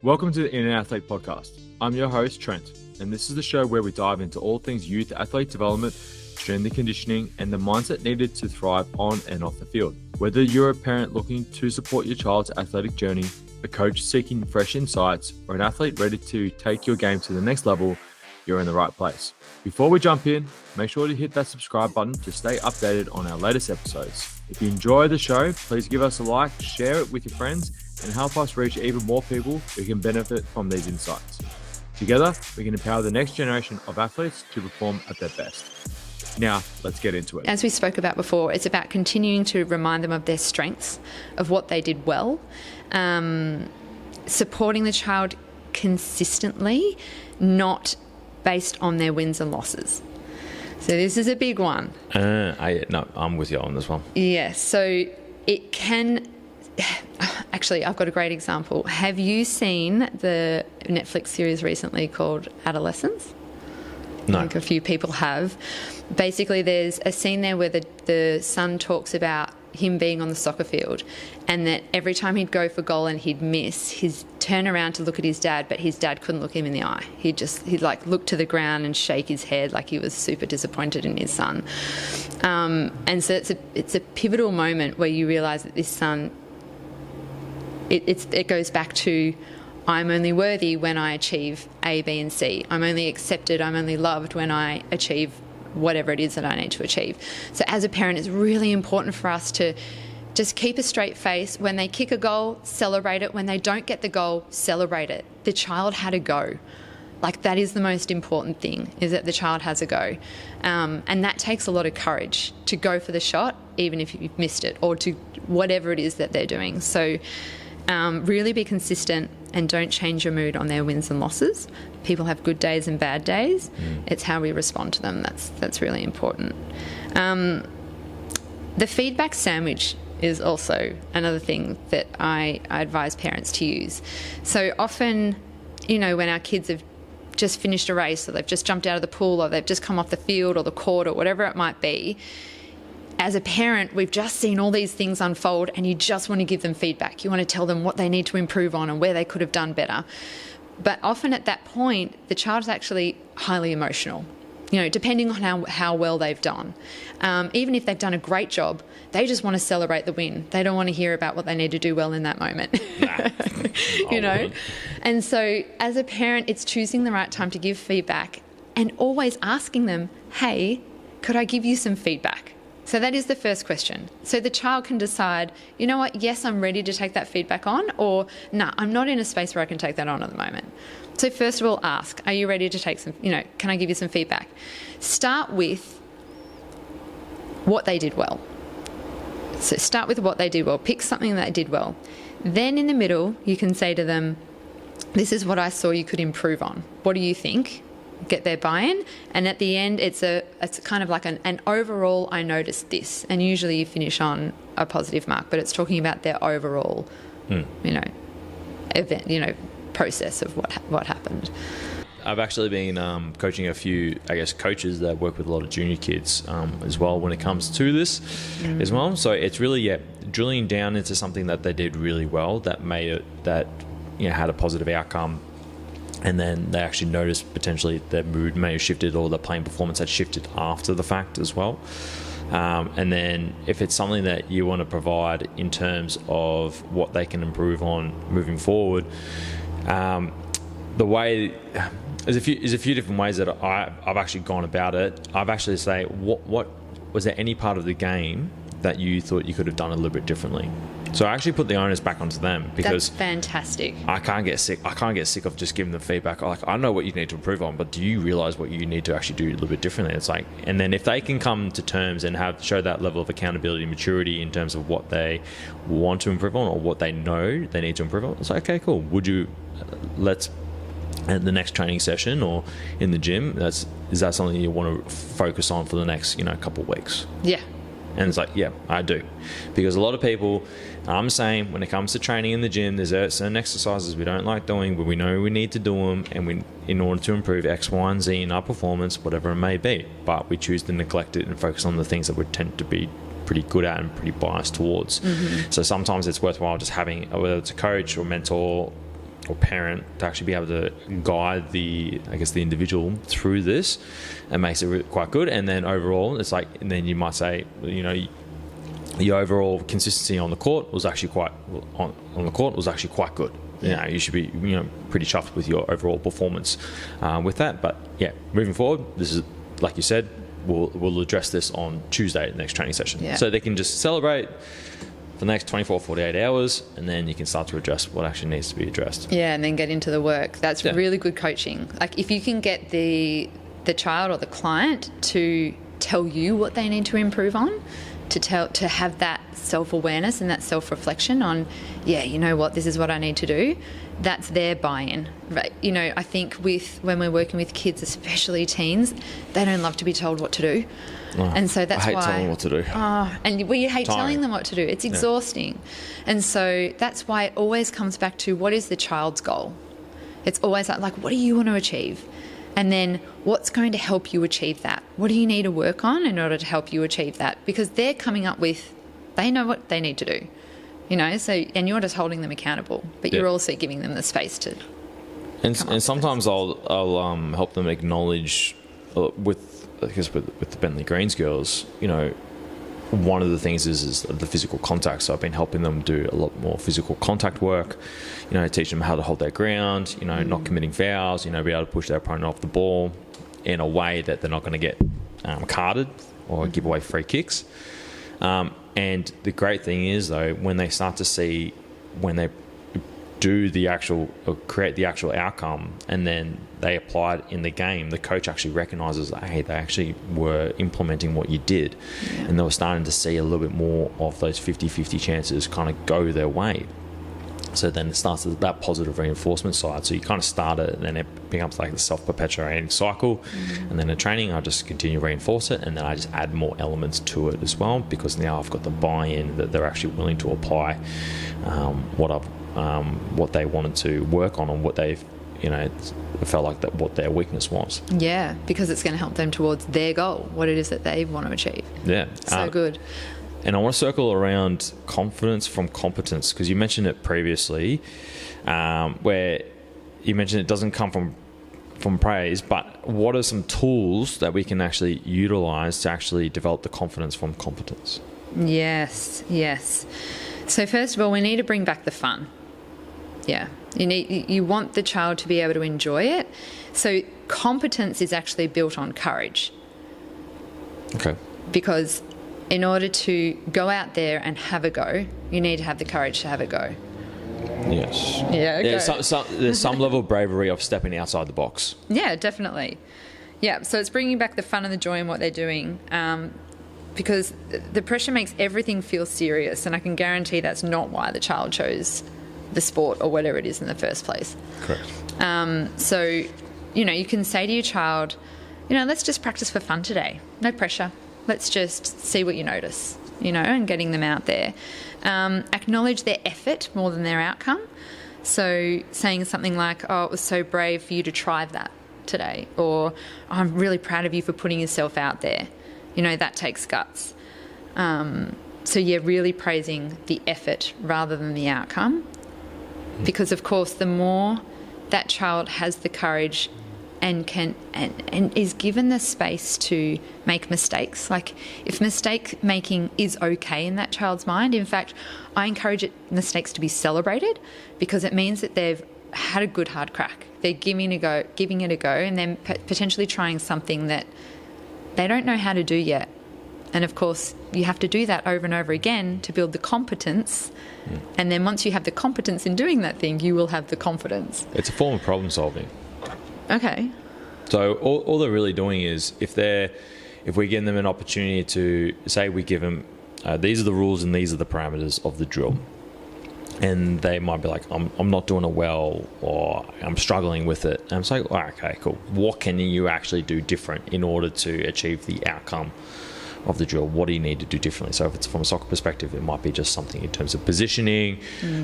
Welcome to the Inner Athlete Podcast. I'm your host, Trent, and this is the show where we dive into all things youth athlete development, strength and conditioning, and the mindset needed to thrive on and off the field. Whether you're a parent looking to support your child's athletic journey, a coach seeking fresh insights, or an athlete ready to take your game to the next level, you're in the right place. Before we jump in, make sure to hit that subscribe button to stay updated on our latest episodes. If you enjoy the show, please give us a like, share it with your friends, and help us reach even more people who can benefit from these insights. Together, we can empower the next generation of athletes to perform at their best. Now, let's get into it. As we spoke about before, it's about continuing to remind them of their strengths, of what they did well, supporting the child consistently, not based on their wins and losses. So this is a big one. I'm with you on this one. Yes, so it can... Actually, I've got a great example. Have you seen the Netflix series recently called Adolescence? No. I think a few people have. Basically, there's a scene there where the son talks about him being on the soccer field and that every time he'd go for goal and he'd miss, he'd turn around to look at his dad, but his dad couldn't look him in the eye. He'd like look to the ground and shake his head like he was super disappointed in his son. And so it's a pivotal moment where you realise that this son... It goes back to, I'm only worthy when I achieve A, B, and C. I'm only accepted, I'm only loved when I achieve whatever it is that I need to achieve. So as a parent, it's really important for us to just keep a straight face. When they kick a goal, celebrate it. When they don't get the goal, celebrate it. The child had a go. Like, that is the most important thing, is that the child has a go. And that takes a lot of courage to go for the shot, even if you've missed it, or to whatever it is that they're doing. So really be consistent and don't change your mood on their wins and losses. People have good days and bad days. It's how we respond to them that's really important. The feedback sandwich is also another thing that I advise parents to use. So often, when our kids have just finished a race, or they've just jumped out of the pool, or they've just come off the field or the court or whatever it might be, as a parent, we've just seen all these things unfold and you just want to give them feedback. You want to tell them what they need to improve on and where they could have done better. But often at that point, the child's actually highly emotional, depending on how well they've done. Even if they've done a great job, they just want to celebrate the win. They don't want to hear about what they need to do well in that moment. And so as a parent, it's choosing the right time to give feedback and always asking them, hey, could I give you some feedback? So that is the first question. So the child can decide, you know what, yes, I'm ready to take that feedback on, or no, I'm not in a space where I can take that on at the moment. So first of all, ask, are you ready to take some, can I give you some feedback? Start with what they did well. So start with what they did well. Pick something that they did well. Then in the middle, you can say to them, this is what I saw you could improve on. What do you think? Get their buy-in, and at the end it's kind of like an overall, I noticed this, and usually you finish on a positive mark, but it's talking about their overall event, process of what happened. I've actually been coaching a few, coaches that work with a lot of junior kids as well when it comes to this as well. So it's really drilling down into something that they did really well that made it had a positive outcome. And then they actually noticed potentially their mood may have shifted, or their playing performance had shifted after the fact as well. And then if it's something that you want to provide in terms of what they can improve on moving forward, the way there's a few different ways that I've actually gone about it. I've actually say, what was there any part of the game that you thought you could have done a little bit differently? So I actually put the onus back onto them, because that's fantastic. I can't get sick of just giving them feedback. Like, I know what you need to improve on, but do you realize what you need to actually do a little bit differently? It's like, and then if they can come to terms and show that level of accountability and maturity in terms of what they want to improve on or what they know they need to improve on, it's like, okay, cool. Would you let's at the next training session or in the gym, is that something you want to focus on for the next couple of weeks? Yeah. And it's like, yeah, I do. Because a lot of people, I'm saying, when it comes to training in the gym, there's certain exercises we don't like doing, but we know we need to do them, and in order to improve X, Y, and Z in our performance, whatever it may be. But we choose to neglect it and focus on the things that we tend to be pretty good at and pretty biased towards. So sometimes it's worthwhile just having, whether it's a coach or mentor or parent to actually be able to guide the individual through this, and makes it quite good. And then overall, it's like, and then you might say, the overall consistency on the court was actually quite good. You should be pretty chuffed with your overall performance with that. But yeah, moving forward, this is, like you said, we'll address this on Tuesday, the next training session. Yeah. So they can just celebrate for the next 24, 48 hours, and then you can start to address what actually needs to be addressed. Yeah, and then get into the work. That's really good coaching. Like, if you can get the child or the client to tell you what they need to improve on, to have that self-awareness and that self-reflection on, you know what, this is what I need to do, that's their buy-in. Right? I think when we're working with kids, especially teens, they don't love to be told what to do. And so that's why I hate telling them what to do. You hate telling them what to do. It's exhausting. And so that's why it always comes back to, what is the child's goal? It's always like, what do you want to achieve? And then what's going to help you achieve that? What do you need to work on in order to help you achieve that? Because they're coming up with, they know what they need to do, so, and you're just holding them accountable, but you're also giving them the space to. And sometimes I'll help them acknowledge with the Bentley Greens girls, one of the things is the physical contact. So I've been helping them do a lot more physical contact work, teach them how to hold their ground, not committing fouls, be able to push their opponent off the ball in a way that they're not going to get carded or give away free kicks. And the great thing is, though, when they start to see, when they do the actual, or create the actual outcome, and then they apply it in the game, the coach actually recognises, hey, they actually were implementing what you did. And they were starting to see a little bit more of those 50-50 chances kind of go their way. So then it starts that positive reinforcement side. So you kind of start it, and then it becomes like the self-perpetuating cycle. And then in training, I just continue to reinforce it, and then I just add more elements to it as well, because now I've got the buy-in that they're actually willing to apply what they wanted to work on, and what they've felt like that what their weakness was. Yeah, because it's going to help them towards their goal, what it is that they want to achieve. Yeah, so good. And I want to circle around confidence from competence, because you mentioned it previously, where you mentioned it doesn't come from praise, but what are some tools that we can actually utilize to actually develop the confidence from competence? Yes. So first of all, we need to bring back the fun. Yeah, you want the child to be able to enjoy it. So competence is actually built on courage. Okay. Because in order to go out there and have a go, you need to have the courage to have a go. Yes. Yeah, okay. There's some level of bravery of stepping outside the box. Yeah, definitely. Yeah, so it's bringing back the fun and the joy in what they're doing, because the pressure makes everything feel serious, and I can guarantee that's not why the child chose the sport or whatever it is in the first place. Correct. So, you can say to your child, let's just practice for fun today. No pressure. Let's just see what you notice, and getting them out there. Acknowledge their effort more than their outcome. So saying something like, oh, it was so brave for you to try that today, or I'm really proud of you for putting yourself out there. That takes guts. So really praising the effort rather than the outcome. Because, of course, the more that child has the courage and can and is given the space to make mistakes, like if mistake making is okay in that child's mind, in fact, I encourage mistakes to be celebrated, because it means that they've had a good hard crack. They're giving it a go, and then potentially trying something that they don't know how to do yet. And of course, you have to do that over and over again to build the competence. And then once you have the competence in doing that thing, you will have the confidence. It's a form of problem solving. Okay. So all they're really doing is, if we give them an opportunity to say, we give them these are the rules and these are the parameters of the drill, and they might be like, I'm not doing it well, or I'm struggling with it. And I'm like, oh, okay, cool. What can you actually do different in order to achieve the outcome of the drill? What do you need to do differently? So if it's from a soccer perspective, it might be just something in terms of positioning,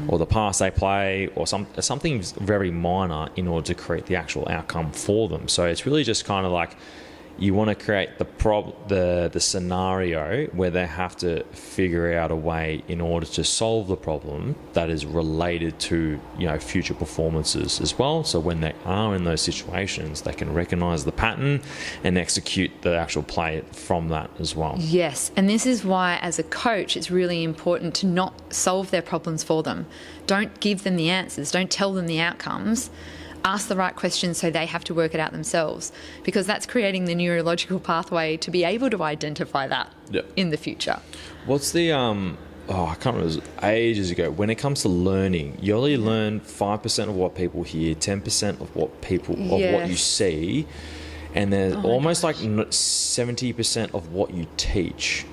or the pass they play, or something very minor in order to create the actual outcome for them. So it's really just kind of like, you want to create the scenario where they have to figure out a way in order to solve the problem that is related to, you know, future performances as well. So when they are in those situations, they can recognize the pattern and execute the actual play from that as well. Yes, and this is why as a coach it's really important to not solve their problems for them. Don't give them the answers, don't tell them the outcomes. Ask the right questions so they have to work it out themselves, because that's creating the neurological pathway to be able to identify that in the future. What's the I can't remember, it was ages ago. When it comes to learning, you only learn 5% of what people hear, 10% of what what you see, and there's almost like 70% of what you teach.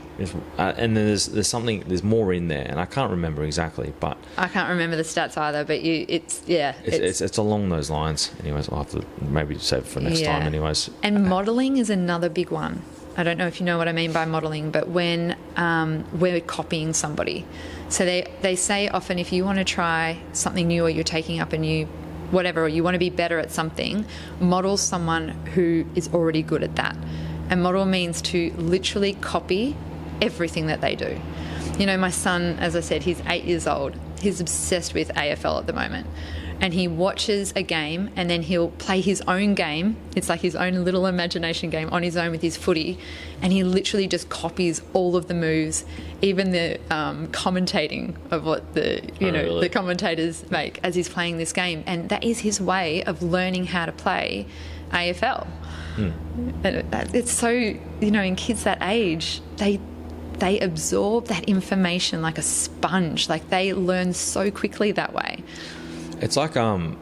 And then there's more in there, and I can't remember exactly, but I can't remember the stats either. But it's along those lines. Anyways, I'll have to maybe save it for next time. Anyways, and modelling is another big one. I don't know if you know what I mean by modelling, but when we're copying somebody, so they say often, if you want to try something new, or you're taking up a new whatever, or you want to be better at something, model someone who is already good at that. And model means to literally copy everything that they do. You know, my son, as I said, he's 8 years old. He's obsessed with AFL at the moment. And he watches a game and then he'll play his own game. It's like his own little imagination game on his own with his footy. And he literally just copies all of the moves, even the commentating of what the commentators make as he's playing this game. And that is his way of learning how to play AFL. And it's so, you know, in kids that age, they absorb that information like a sponge. Like, they learn so quickly that way. It's like a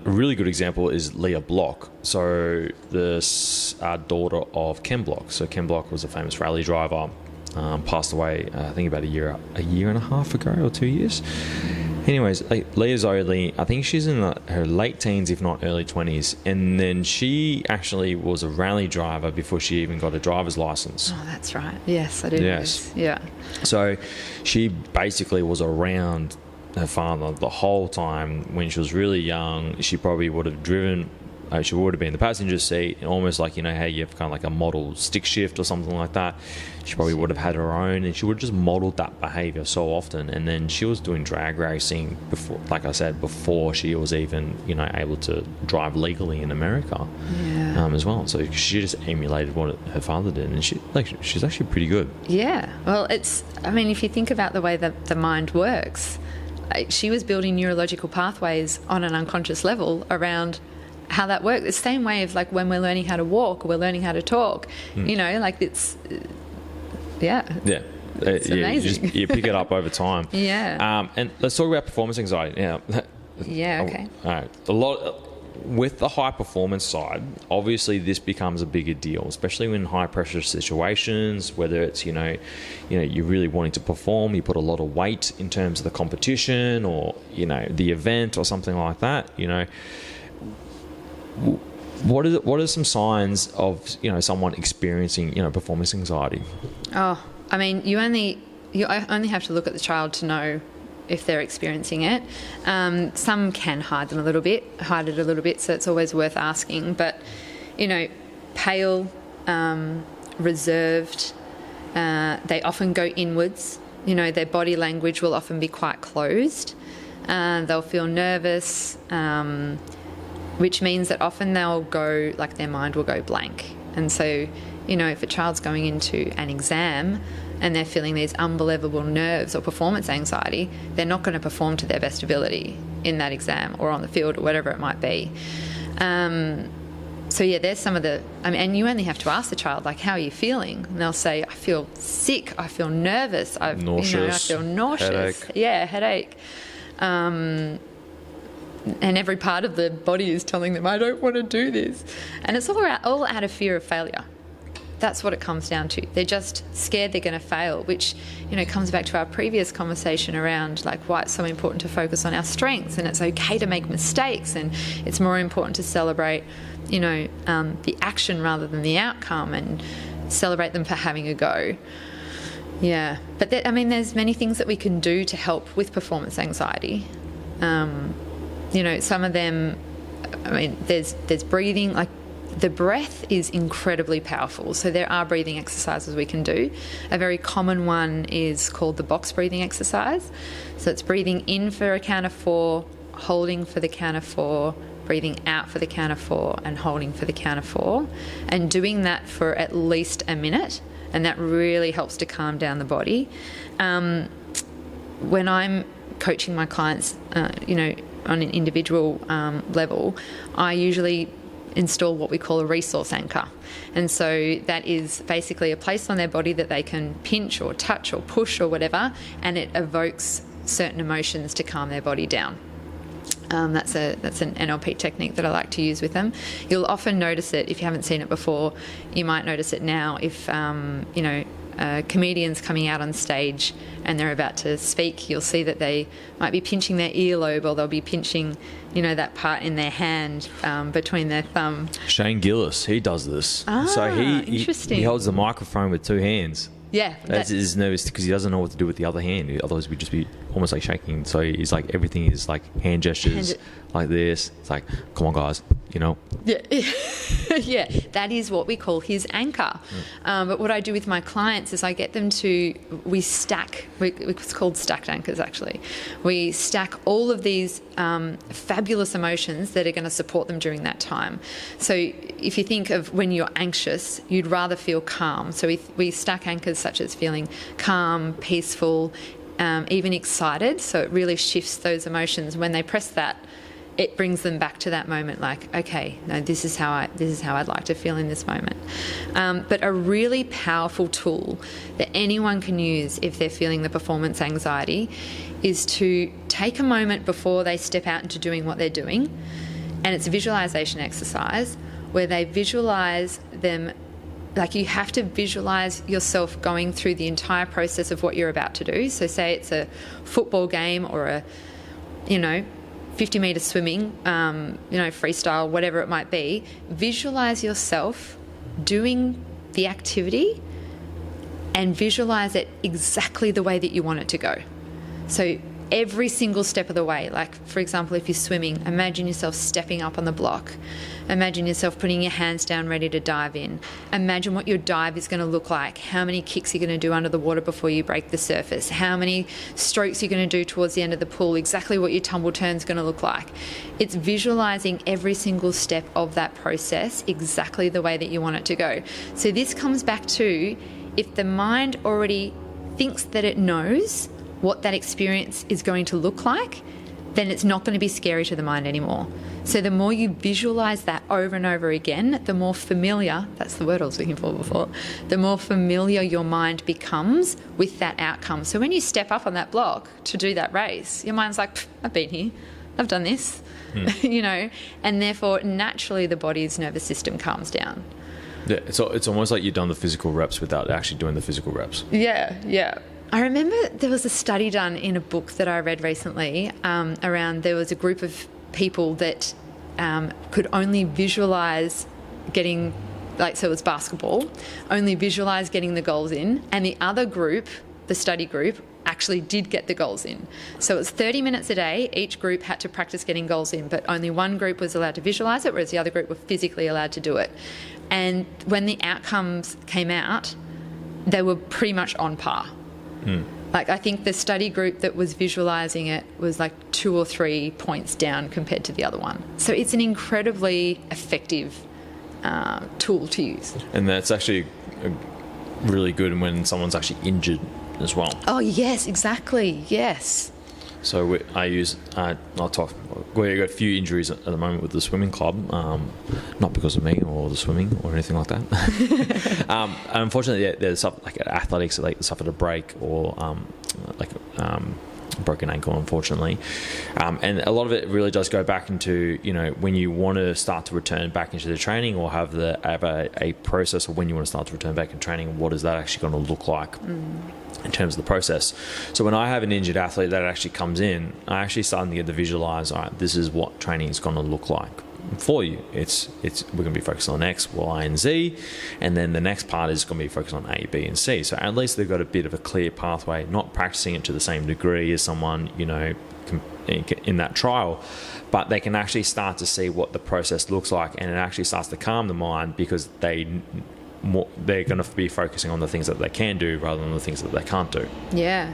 really good example is Leah Block. So the daughter of Ken Block. So Ken Block was a famous rally driver, passed away I think about a year and a half ago, or 2 years. Anyways, Leah's only, I think she's in her late teens, if not early 20s. And then she actually was a rally driver before she even got a driver's license. Oh, that's right. Yes, I do. Yes. Yeah. So she basically was around her father the whole time. When she was really young, she probably would have driven, she would have been in the passenger seat, almost like, you know, how you have kind of like a model stick shift or something like that. She probably would have had her own, and she would have just modeled that behavior so often. And then she was doing drag racing before, like I said, before she was even, you know, able to drive legally in America as well. So she just emulated what her father did, and she's actually pretty good. Yeah. Well, I mean, if you think about the way that the mind works, she was building neurological pathways on an unconscious level around how that works. The same way of like when we're learning how to walk or we're learning how to talk, you know, like it's amazing. You pick it up over time. And let's talk about performance anxiety. Okay. All right. With the high performance side, obviously this becomes a bigger deal, especially in high pressure situations, whether it's, you know, you're really wanting to perform, you put a lot of weight in terms of the competition or, you know, the event or something like that, you know. What are some signs of, you know, someone experiencing, you know, performance anxiety? Oh, I mean, you only have to look at the child to know if they're experiencing it. Some can hide it a little bit, so it's always worth asking. But, you know, pale, reserved, they often go inwards. You know, their body language will often be quite closed. They'll feel nervous, which means that often they'll go, like their mind will go blank. And so, you know, if a child's going into an exam and they're feeling these unbelievable nerves or performance anxiety, they're not going to perform to their best ability in that exam or on the field or whatever it might be. So yeah, there's some of the, I mean, and you only have to ask the child, like, how are you feeling? And they'll say, I feel sick, I feel nervous, I feel nauseous. Headache. And every part of the body is telling them, I don't want to do this. And it's all out of fear of failure. That's what it comes down to. They're just scared they're going to fail, which, you know, comes back to our previous conversation around like why it's so important to focus on our strengths, and it's okay to make mistakes, and it's more important to celebrate, you know, the action rather than the outcome, and celebrate them for having a go. Yeah, but there's many things that we can do to help with performance anxiety. You know, some of them, I mean, there's breathing, like The breath is incredibly powerful. So there are breathing exercises we can do. A very common one is called the box breathing exercise. So it's breathing in for a count of 4, holding for the count of 4, breathing out for the count of 4, and holding for the count of 4, and doing that for at least a minute, and that really helps to calm down the body. When I'm coaching my clients, on an individual level, I usually install what we call a resource anchor. And so that is basically a place on their body that they can pinch or touch or push or whatever, and it evokes certain emotions to calm their body down. That's an NLP technique that I like to use with them. You'll often notice it if you haven't seen it before. You might notice it now if comedians coming out on stage and they're about to speak. You'll see that they might be pinching their earlobe, or they'll be pinching, that part in their hand between their thumb. Shane Gillis, he does this. So interesting. He holds the microphone with 2 hands. Yeah. He's nervous because he doesn't know what to do with the other hand. Otherwise, we'd just be almost like shaking. So he's like, everything is like hand gestures like this. It's like, come on, guys, Yeah. Yeah, that is what we call his anchor. But what I do with my clients is I get them we stack, it's called stacked anchors actually. We stack all of these fabulous emotions that are going to support them during that time. So if you think of when you're anxious, you'd rather feel calm. So we stack anchors such as feeling calm, peaceful, even excited. So it really shifts those emotions. When they press that, it brings them back to that moment, like, okay, no, this is how I'd like to feel in this moment. But a really powerful tool that anyone can use if they're feeling the performance anxiety is to take a moment before they step out into doing what they're doing, and it's a visualization exercise where they visualize them. Like, you have to visualize yourself going through the entire process of what you're about to do. So say it's a football game or a 50-metre swimming, freestyle, whatever it might be. Visualize yourself doing the activity and visualize it exactly the way that you want it to go. So every single step of the way, like, for example, if you're swimming, imagine yourself stepping up on the block. Imagine yourself putting your hands down ready to dive in. Imagine what your dive is going to look like, how many kicks you're going to do under the water before you break the surface, how many strokes you're going to do towards the end of the pool, exactly what your tumble turn is going to look like. It's visualizing every single step of that process exactly the way that you want it to go. So this comes back to, if the mind already thinks that it knows what that experience is going to look like, then it's not going to be scary to the mind anymore. So the more you visualize that over and over again, the more familiar, that's the word I was looking for before, the more familiar your mind becomes with that outcome. So when you step up on that block to do that race, your mind's like, I've been here, I've done this, and therefore naturally the body's nervous system calms down. Yeah, it's almost like you've done the physical reps without actually doing the physical reps. Yeah. I remember there was a study done in a book that I read recently there was a group of people that could only visualise getting, so it was basketball, only visualise getting the goals in, and the other group, the study group, actually did get the goals in. So it was 30 minutes a day. Each group had to practice getting goals in, but only one group was allowed to visualise it, whereas the other group were physically allowed to do it. And when the outcomes came out, they were pretty much on par. Like, I think the study group that was visualising it was like 2 or 3 points down compared to the other one. So it's an incredibly effective tool to use. And that's actually really good when someone's actually injured as well. Oh, yes, exactly. Yes. So we got a few injuries at the moment with the swimming club, not because of me or the swimming or anything like that. Unfortunately, there's stuff like athletics that suffered a break or broken ankle, unfortunately, and a lot of it really does go back into when you want to start to return back into the training or have a process of when you want to start to return back in training. What is that actually going to look like? In terms of the process. So when I have an injured athlete that actually comes in, I actually start to get to visualize, all right, this is what training is going to look like for you. We're going to be focused on X, Y, and Z, and then the next part is going to be focused on A, B, and C. So at least they've got a bit of a clear pathway, not practicing it to the same degree as someone, in that trial, but they can actually start to see what the process looks like, and it actually starts to calm the mind because they're going to be focusing on the things that they can do rather than the things that they can't do. Yeah.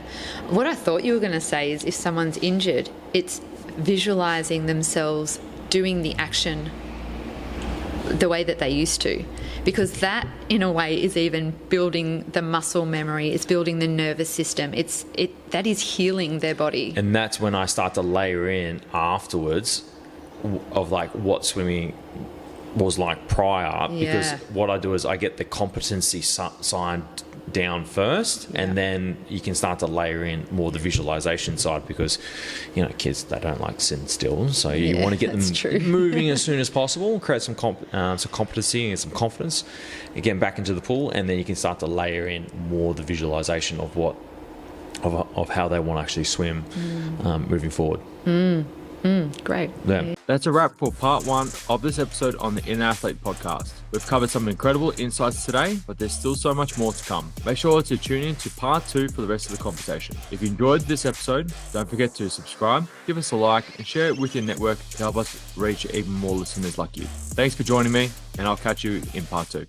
What I thought you were going to say is if someone's injured, it's visualizing themselves doing the action the way that they used to, because that in a way is even building the muscle memory, it's building the nervous system, that is healing their body. And that's when I start to layer in afterwards of like what swimming was like prior, because what I do is I get the competency side down first, and then you can start to layer in more the visualization side, because kids, they don't like sitting still, so you want to get them moving as soon as possible, create some competency and some confidence, again back into the pool, and then you can start to layer in more the visualization of how they want to actually swim moving forward. Great. Yeah. That's a wrap for part 1 of this episode on the Inner Athlete podcast. We've covered some incredible insights today, but there's still so much more to come. Make sure to tune in to part 2 for the rest of the conversation. If you enjoyed this episode, don't forget to subscribe, give us a like, and share it with your network to help us reach even more listeners like you. Thanks for joining me, and I'll catch you in part 2.